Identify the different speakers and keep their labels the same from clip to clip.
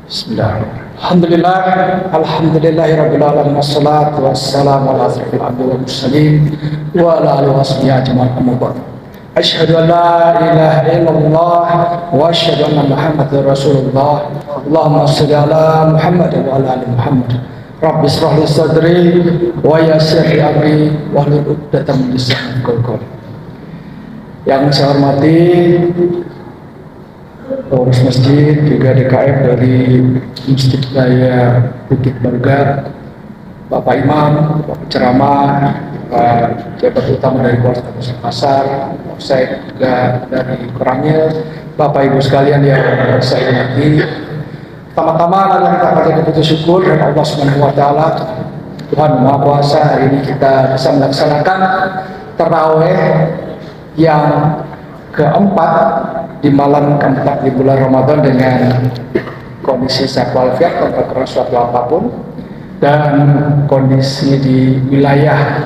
Speaker 1: Bismillahirrahmanirrahim. Alhamdulillah, alhamdulillahirabbil alamin wassalatu wassalamu ala asyrofil anbiya'i wal mursalin wa ala alihi washabihi ajmain amma ba'd. Asyhadu an la ilaha illallah wa asyhadu anna Muhammadar Rasulullah. Allahumma shalli ala Muhammad wa ala ali Muhammad. Rabbi shrah li sadri wa yassir li amri wahlul 'uqdatam min lisani yafqahu qawli. Yang saya hormati pengurus masjid, juga DKM dari Masjid Raya Bukit Barugat, Bapak Imam, Bapak Ceramah, Jabat Utama dari Polrestabes Makassar, saya juga dari Korangil, Bapak Ibu sekalian yang saya hormati. Pertama-tama adalah kita panjatkan puji syukur dan Allah Subhanahu wa taala, Tuhan Maha Kuasa. Hari ini kita bisa melaksanakan tarawih yang keempat di malam keempat di bulan Ramadan dengan kondisi sehat walafiat tanpa kena suatu apapun, dan kondisi di wilayah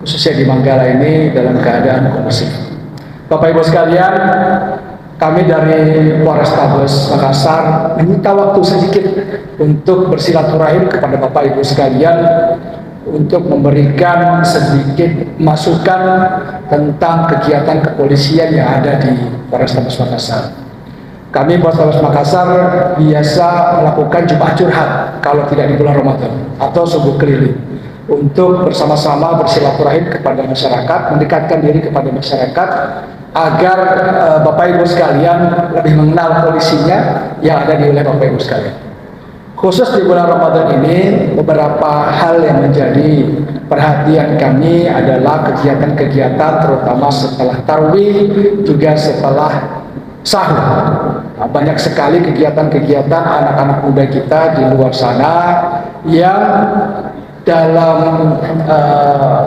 Speaker 1: khususnya di Manggala ini dalam keadaan kondusif. Bapak Ibu sekalian, kami dari Polrestabes Makassar meminta waktu sedikit untuk bersilaturahim kepada Bapak Ibu sekalian untuk memberikan sedikit masukan tentang kegiatan kepolisian yang ada di Polrestabes Makassar. Kami Polrestabes Makassar biasa melakukan jumpa curhat kalau tidak di bulan Ramadan atau subuh keliling untuk bersama-sama bersilaturahim kepada masyarakat, mendekatkan diri kepada masyarakat agar Bapak Ibu sekalian lebih mengenal polisinya yang ada di wilayah Bapak Ibu sekalian. Khusus di bulan Ramadan ini, beberapa hal yang menjadi perhatian kami adalah kegiatan-kegiatan terutama setelah tarawih, juga setelah sahur. Nah, banyak sekali kegiatan-kegiatan anak-anak muda kita di luar sana yang dalam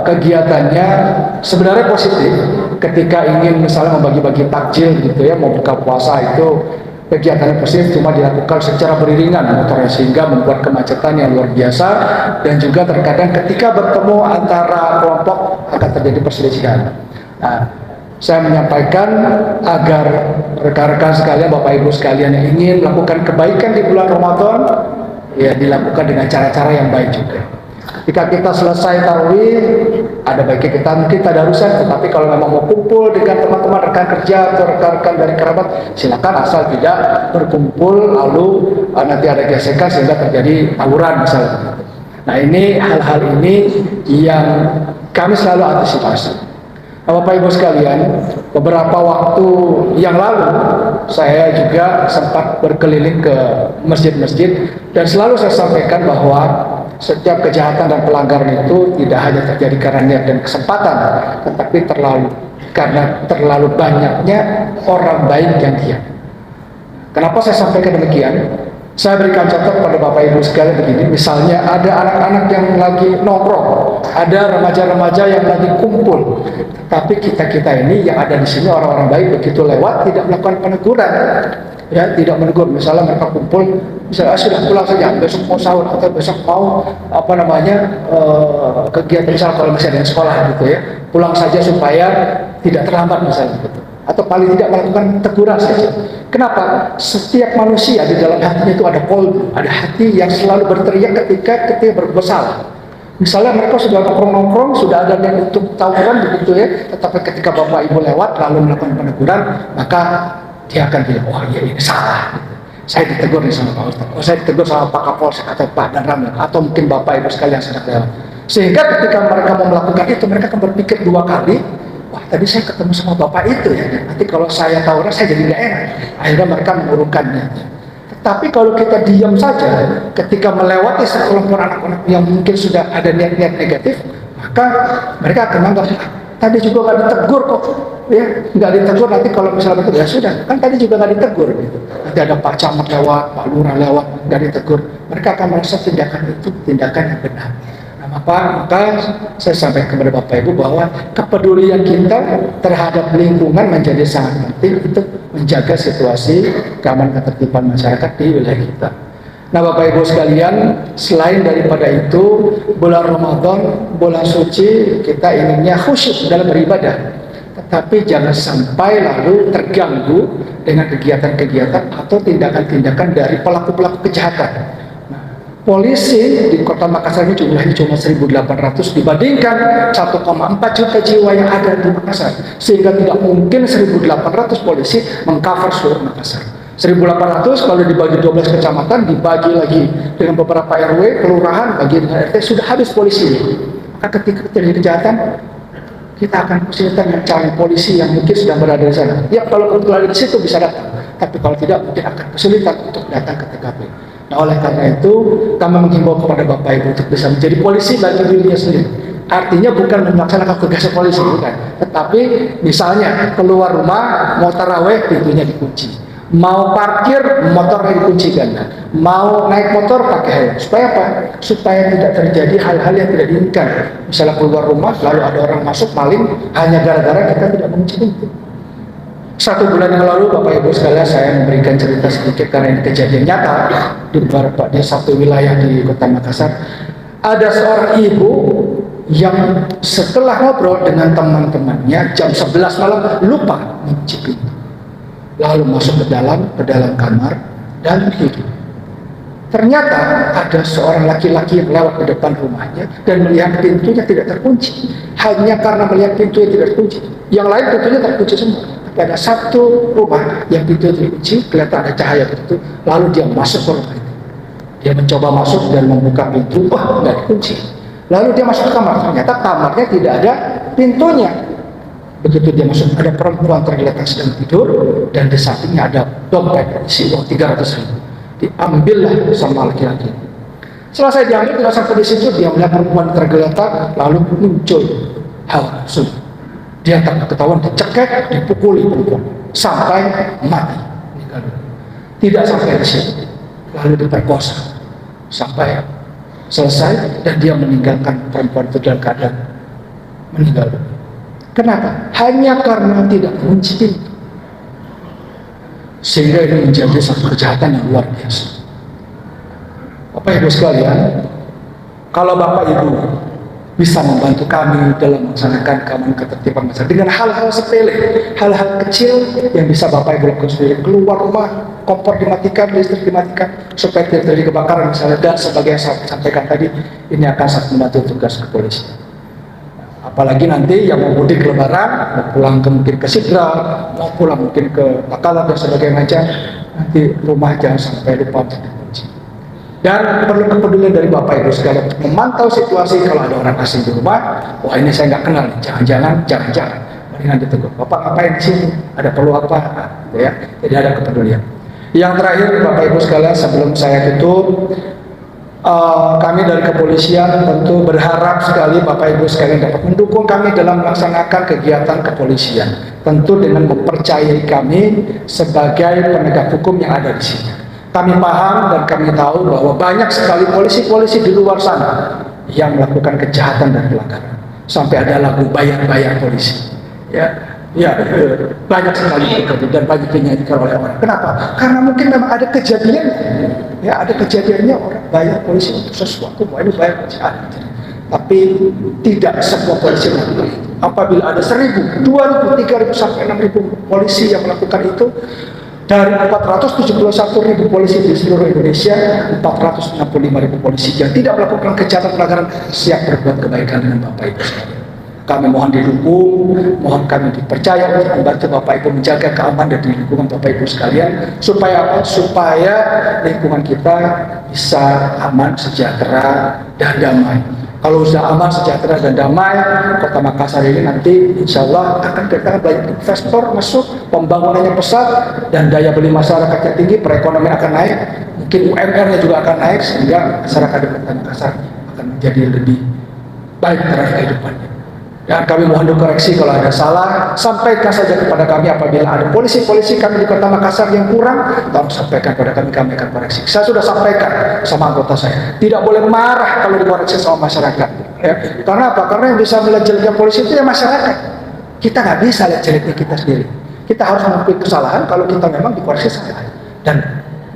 Speaker 1: kegiatannya sebenarnya positif. Ketika ingin misalnya membagi-bagi takjil gitu ya, mau buka puasa, itu kegiatan positif, cuma dilakukan secara beriringan motornya sehingga membuat kemacetan yang luar biasa, dan juga terkadang ketika bertemu antara kelompok akan terjadi perselisihan. Nah, saya menyampaikan agar rekan-rekan sekalian, Bapak Ibu sekalian yang ingin melakukan kebaikan di bulan Ramadan, ya dilakukan dengan cara-cara yang baik juga. Jika kita selesai tarawih, ada baiknya kita mungkin tadarusan, tetapi kalau memang mau kumpul dengan teman-teman rekan kerja atau rekan-rekan dari kerabat, silakan, asal tidak berkumpul lalu nanti ada gesekan sehingga terjadi tawuran misalnya. Nah, ini hal-hal ini yang kami selalu antisipasi. Bapak Ibu sekalian, beberapa waktu yang lalu saya juga sempat berkeliling ke masjid-masjid dan selalu saya sampaikan bahwa setiap kejahatan dan pelanggaran itu tidak hanya terjadi karena niat dan kesempatan, tetapi karena terlalu banyaknya orang baik yang diam. Kenapa saya sampaikan demikian? Saya berikan contoh pada Bapak Ibu sekalian begini, misalnya ada anak-anak yang lagi nongkrong, ada remaja-remaja yang lagi kumpul, tapi kita ini yang ada di sini orang-orang baik, begitu lewat tidak melakukan peneguran, ya tidak menegur. Misalnya mereka kumpul, misalnya sudah pulang saja, besok mau sahur atau besok mau kegiatan, misalnya kalau masih ada yang sekolah gitu ya, pulang saja supaya tidak terlambat misalnya gitu. Atau paling tidak melakukan teguran saja. Kenapa? Setiap manusia di dalam hatinya itu ada kolbu, ada hati yang selalu berteriak ketika berbuat salah. Misalnya mereka sudah nongkrong-nongkrong, sudah ada yang untuk tawuran begitu ya, tetapi ketika Bapak Ibu lewat lalu melakukan peneguran, maka dia akan bilang, wah iya ini salah. Saya ditegur nih sama Pak Ustaz, saya ditegur sama Pak Kapolsek atau Pak Danram, atau mungkin Bapak Ibu sekalian sedang lewat. Sehingga ketika mereka mau melakukan itu, mereka akan berpikir dua kali, wah tadi saya ketemu sama Bapak itu ya, nanti kalau saya tawuran saya jadi nggak enak. Akhirnya mereka mengurungkannya. Tapi kalau kita diam saja ketika melewati sekelompok anak-anak yang mungkin sudah ada niat-niat negatif, maka mereka akan menganggap, tadi juga nggak ditegur kok, ya nggak ditegur, nanti kalau misalnya betul ya sudah, kan tadi juga nggak ditegur gitu. Nanti ada Pak Camat lewat, Pak Lurah lewat, nggak ditegur, mereka akan merasa tindakan itu tindakan yang benar. Maka saya sampaikan kepada Bapak Ibu bahwa kepedulian kita terhadap lingkungan menjadi sangat penting untuk menjaga situasi keamanan ketertiban masyarakat di wilayah kita. Nah Bapak Ibu sekalian, selain daripada itu, bulan Ramadan, bulan suci, kita inginnya khusyuk dalam beribadah. tetapi jangan sampai lalu terganggu dengan kegiatan-kegiatan atau tindakan-tindakan dari pelaku-pelaku kejahatan. Nah, polisi di Kota Makassar ini jumlahnya cuma 1.800 dibandingkan 1,4 juta jiwa yang ada di Makassar, sehingga tidak mungkin 1.800 polisi mengcover seluruh Makassar. 1.800 kalau dibagi 12 kecamatan, dibagi lagi dengan beberapa RW, kelurahan, bagi dengan RT, sudah habis polisi. Maka ketika terjadi kejahatan, kita akan kesulitan mencari polisi yang mungkin sedang berada di sana. Ya, kalau kebetulan di situ bisa datang, tapi kalau tidak mungkin akan kesulitan untuk datang ke TKP. Nah, oleh karena itu kami menghimbau kepada Bapak Ibu untuk bisa menjadi polisi bagi dirinya sendiri. Artinya bukan melaksanakan tugas polisi, bukan. Tetapi misalnya keluar rumah mau taraweh, pintunya dikunci. Mau parkir, motornya dikuncikan. Mau naik motor, pakai helm. Supaya apa? Supaya tidak terjadi hal-hal yang tidak diinginkan. Misalnya keluar rumah, lalu ada orang masuk maling, hanya gara-gara kita tidak mengunci pintu. 1 bulan yang lalu, Bapak Ibu sekalian, saya memberikan cerita sedikit karena ini kejadian nyata di satu wilayah di Kota Makassar. Ada seorang ibu yang setelah ngobrol dengan teman-temannya jam 11 malam lupa mengunci pintu. Lalu masuk ke dalam kamar dan hidup. Ternyata ada seorang laki-laki yang lewat ke depan rumahnya dan melihat pintunya tidak terkunci. Hanya karena melihat pintunya tidak terkunci. Yang lain pintunya terkunci semua. Tapi ada satu rumah yang pintunya terkunci, kelihatan ada cahaya begitu. Lalu dia masuk ke rumah itu. Dia mencoba masuk dan membuka pintu, wah nggak dikunci. Lalu dia masuk ke kamar, ternyata kamarnya tidak ada pintunya. Begitu dia masuk, ada perempuan tergeletak sedang tidur, dan di sampingnya ada dompet isi uang 300.000. Diambillah sama laki-laki. Selesai diambil, tidak sampai di situ, dia melihat perempuan tergeletak, lalu muncul hawa nafsu. Dia tak ketahuan, dicekek, dipukuli perempuan sampai mati. Tidak sampai di situ, lalu diperkosa sampai selesai, dan dia meninggalkan perempuan itu dalam keadaan meninggal. Kenapa? Hanya karena tidak mengunci pintu. Sehingga ini menjadi satu kejahatan yang luar biasa. Bapak Ibu sekalian, kalau Bapak Ibu bisa membantu kami dalam melaksanakan keamanan ketertiban masyarakat dengan hal-hal sepele, hal-hal kecil yang bisa Bapak Ibu lakukan sendiri. Keluar rumah, kompor dimatikan, listrik dimatikan, supaya tidak terjadi kebakaran misalnya. Dan sebagai yang saya sampaikan tadi, ini akan sangat membantu tugas kepolisian. Apalagi nanti yang mau mudik lebaran, mau pulang mungkin ke Sidra, mau pulang mungkin ke Takalar dan sebagainya, nanti rumah jangan sampai lupa untuk dikunci. Dan perlu kepedulian dari Bapak Ibu sekalian untuk memantau situasi. Kalau ada orang asing di rumah, wah ini saya nggak kenal, jangan-jangan, mendingan ditegur. Bapak ngapain di sini? Ada perlu apa? Gitu ya. Jadi ada kepedulian. Yang terakhir Bapak Ibu sekalian, sebelum saya tutup, kami dari kepolisian tentu berharap sekali Bapak Ibu sekalian dapat mendukung kami dalam melaksanakan kegiatan kepolisian, tentu dengan mempercayai kami sebagai penegak hukum yang ada di sini. Kami paham dan kami tahu bahwa banyak sekali polisi-polisi di luar sana yang melakukan kejahatan dan pelanggaran, sampai ada lagu bayar-bayar polisi, banyak sekali terjadi dan banyak dinyanyikan oleh orang. Kenapa? Karena mungkin memang ada kejadian, ada kejadiannya orang bayar polisi untuk sesuatu, ini bayar polisi. Tapi tidak semua polisi melakukan itu. Apabila ada 1.000, 2.000, 3.000 sampai 6.000 polisi yang melakukan itu, dari 471.000 polisi di seluruh Indonesia, 465.000 polisi yang tidak melakukan kejahatan pelanggaran siap berbuat kebaikan dengan Bapak Ibu sekalian. Kami mohon didukung, mohon kami dipercaya untuk membantu Bapak Ibu menjaga keamanan di lingkungan Bapak Ibu sekalian. Supaya apa? Supaya lingkungan kita bisa aman, sejahtera, dan damai. Kalau sudah aman, sejahtera, dan damai, Kota Makassar ini nanti insya Allah akan kedatangan banyak investor masuk, pembangunannya pesat, dan daya beli masyarakatnya tinggi, perekonomian akan naik, mungkin UMR-nya juga akan naik, sehingga masyarakat di Kota Makassar akan menjadi lebih baik taraf kehidupannya. Dan kami mohon dikoreksi kalau ada salah, sampaikan saja kepada kami. Apabila ada polisi-polisi kami di Kota Makassar yang kurang, tolong sampaikan kepada kami akan koreksi. Saya sudah sampaikan sama anggota saya, tidak boleh marah kalau dikoreksi sama masyarakat. Karena apa? Karena yang bisa melihat jeleknya polisi itu ya masyarakat. Kita nggak bisa lihat jeleknya kita sendiri. Kita harus mengakui kesalahan kalau kita memang dikoreksi salah. Dan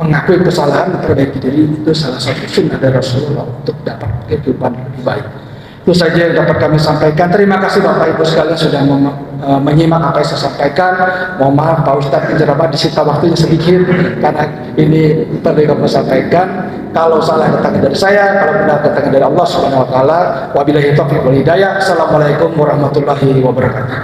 Speaker 1: mengakui kesalahan, memperbaiki diri, itu salah satu sunnah dari Rasulullah untuk dapat kehidupan lebih baik. Itu saja yang dapat kami sampaikan. Terima kasih Bapak Ibu sekalian sudah menyimak apa yang saya sampaikan. Mohon maaf Pak Ustadz penceramah disita waktunya sedikit karena ini perlu kami sampaikan. Kalau salah datangnya dari saya, kalau benar datangnya dari Allah Subhanahu wa taala. Wabillahi taufiq wal hidayah. Assalamualaikum warahmatullahi wabarakatuh.